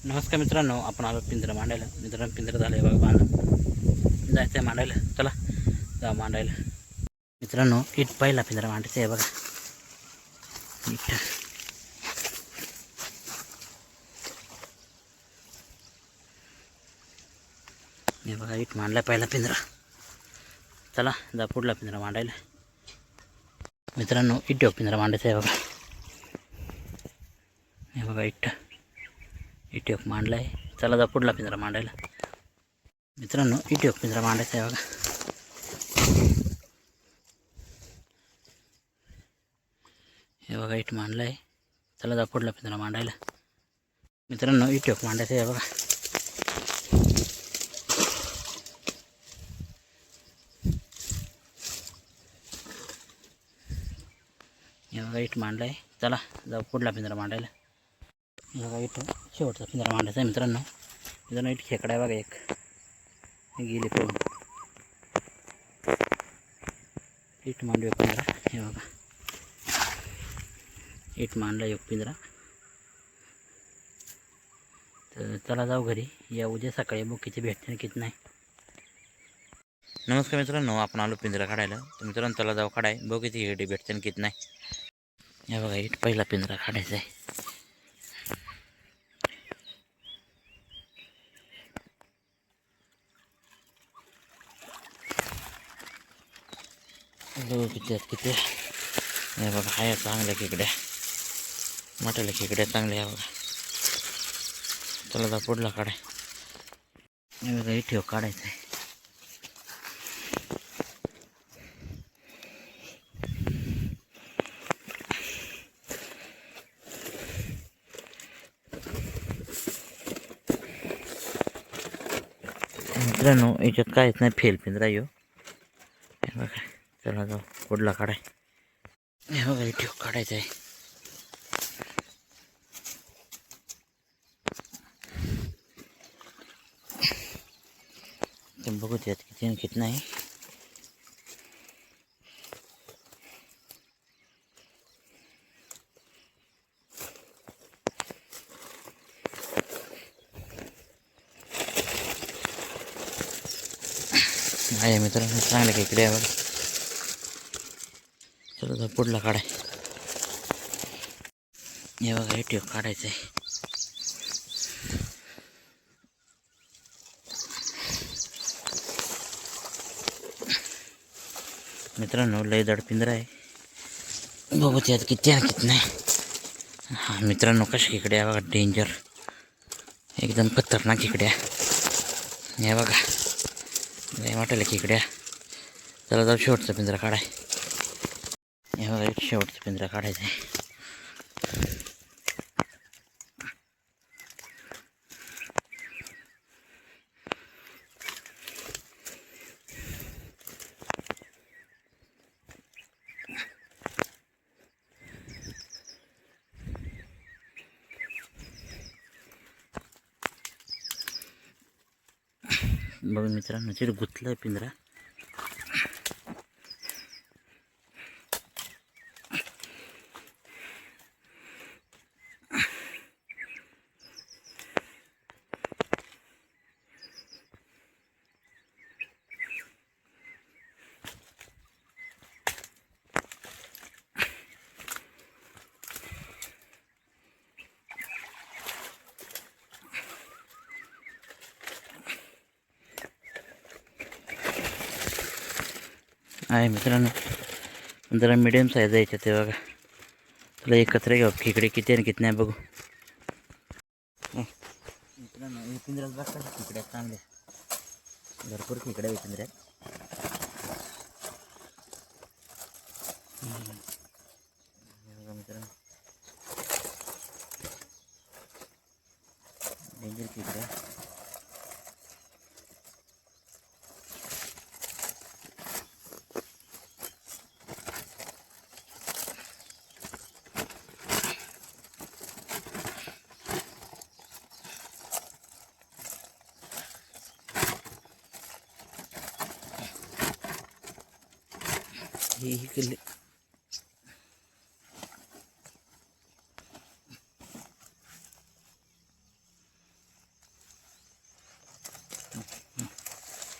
नमस्कार मित्रांनो, आपण आलो पिंजरा मांडायला. मित्रांनो पिंजरा झालं आहे बघा बांधून, जायचं आहे मांडायला. चला जाऊ मांडायला. मित्रांनो इट पहिला पिंजरा मांडायचा आहे बघा. इट हे बघा, इट मांडला पहिला पिंजरा. चला जा पुढला पिंजरा मांडायला. मित्रांनो इट पिंजरा मांडायचा आहे बघा. हे बघा इट मांडला आहे. चला जा पुढला पिंजरा मांडायला. मित्रांनो इट पिंजरा मांडायचा आहे बघा. हे बघा इट मांडला आहे. चला जा पुढला पिंजरा मांडायला. मित्रांनो इट मांडायचा आहे बघा. हे बघा इट मांडला आहे. चला जाऊ पुढला पिंजरा मांडायला. हे बघा इट शेवटचा पिंजरा मांडायचा आहे मित्रांनो इट खेकडा आहे बघा. एक गेली पळून. इट मांडू एक पिंजरा. हे बघा इट मांडला एक पिंजरा. तर चला जाऊ घरी. या उद्या सकाळी बुकीची भेटते किती नाही. नमस्कार मित्रांनो, आपण आलो पिंजरा काढायला. तर मित्रांनो चला जाऊ काढाय, बघू किती हेडी भेटते किती नाही. हे बघा इट पहिला पिंजरा काढायचा आहे. बघू किती. हे बघा हाय चांगल्या खेकड्या, मोठ्याला खेकड्या चांगल्या. बघा चला जा पुढला काढाय. हे बघा इट काढायचं आहे. मित्रांनो याच्यात काहीच नाही, फेल पिंजरा येऊ. हे बघा चला जाऊ पुढला काढाय. हे बघा इट काढायचं आहे. ते बघू त्यात किती नाही. आहे मित्रांनो चांगले खेकडे आहे बघा. चला जा पुढला काढाय. हे बघा इट काढायचं आहे. मित्रांनो लय जड पिंजरा आहे. बघू त्यात किती नाही. हा मित्रांनो कशा खेकडे आहे बघा, डेंजर एकदम खतरनाक खेकड्या. हे बघा लय वाटायला खेकड्या. चला जाऊ शेवटचा पिंजरा काढाय. हे बघा एक शेवटचा पिंजरा काढायचा आहे. बघा मित्रांनो तिथे गुंतलाय पिंजरा. आहे मित्रांनो जरा मिडियम साईज आहे ते बघा. तुला एकत्र घ्या खेकडे किती नाही बघू. मित्रांनो हे पिंजऱ्यात बघा खेकड्या चांगल्या, भरपूर खेकड्या आहे पिंजऱ्यात. बघा मित्रांनो डेंजर खेकड्या. ही